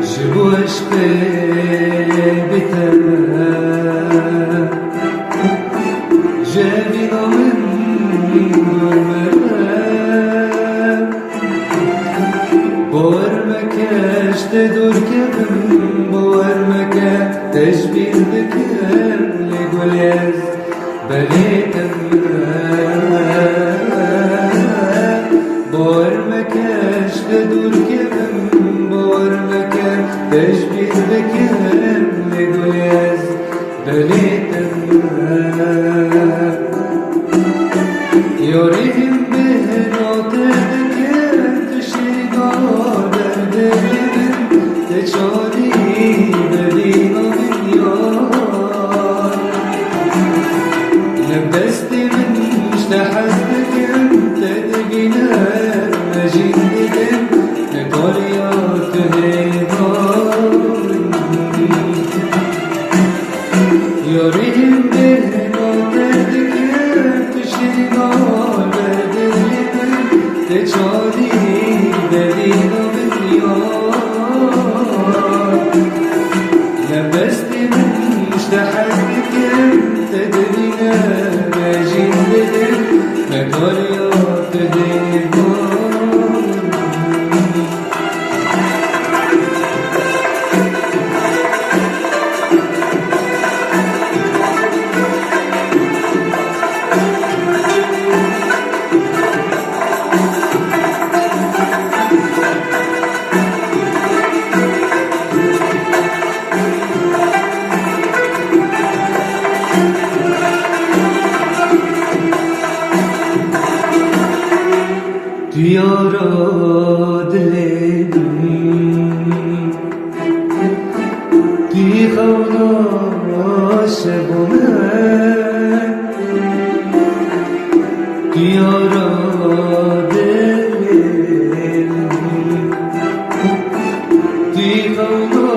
جبو عشقي بتمام جابنا من المرام بورمكاش تدور كبن بورمكا تجبير بكر لقليز بليت المرام بورمكاش تدور كبن بورمكا تجبير بكر لقليز بليت المرام يوريهم بهنوتك تشيقا دردلبن تشاري بدينا باليار لبستي من اشتحزتك تدقينا مجندك نطريات هيدار يوريهم بهنوتك تشيقا تشاري بدينا باليار لبستي من اشتحزتك تدرينا ماجين بدل مطريات هيدار Diyara diledim Di xavna şebumen Diyara diledim Di xavna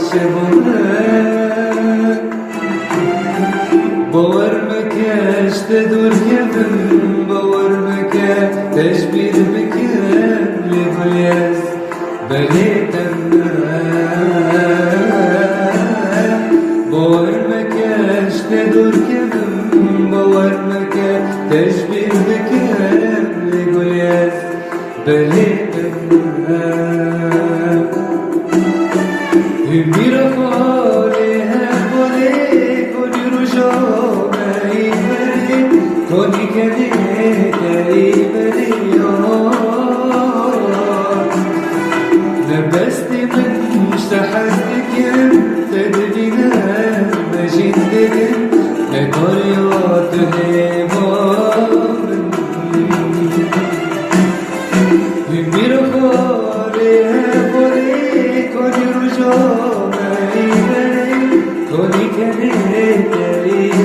şebumen باور مكاش تدور كبن باور مكا تجبير بكر لغياز بليت المرام باور مكاش تدور كبن باور مكا تجبير بكر لغياز بليت المرام همي رفالي هبولي كوني رجا كوني كدي بريار لبستي من اشتحزتك تدرينا مجندك لطريات هيبار همي رفالي هبولي كوني رجا كوني كدي بريار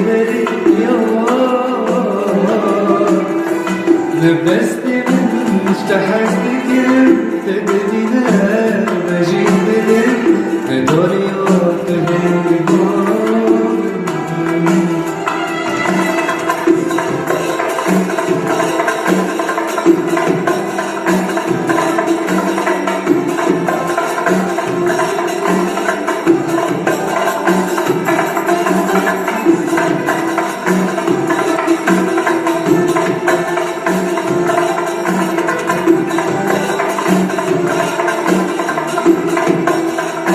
لبستي من اشتحزتك تدري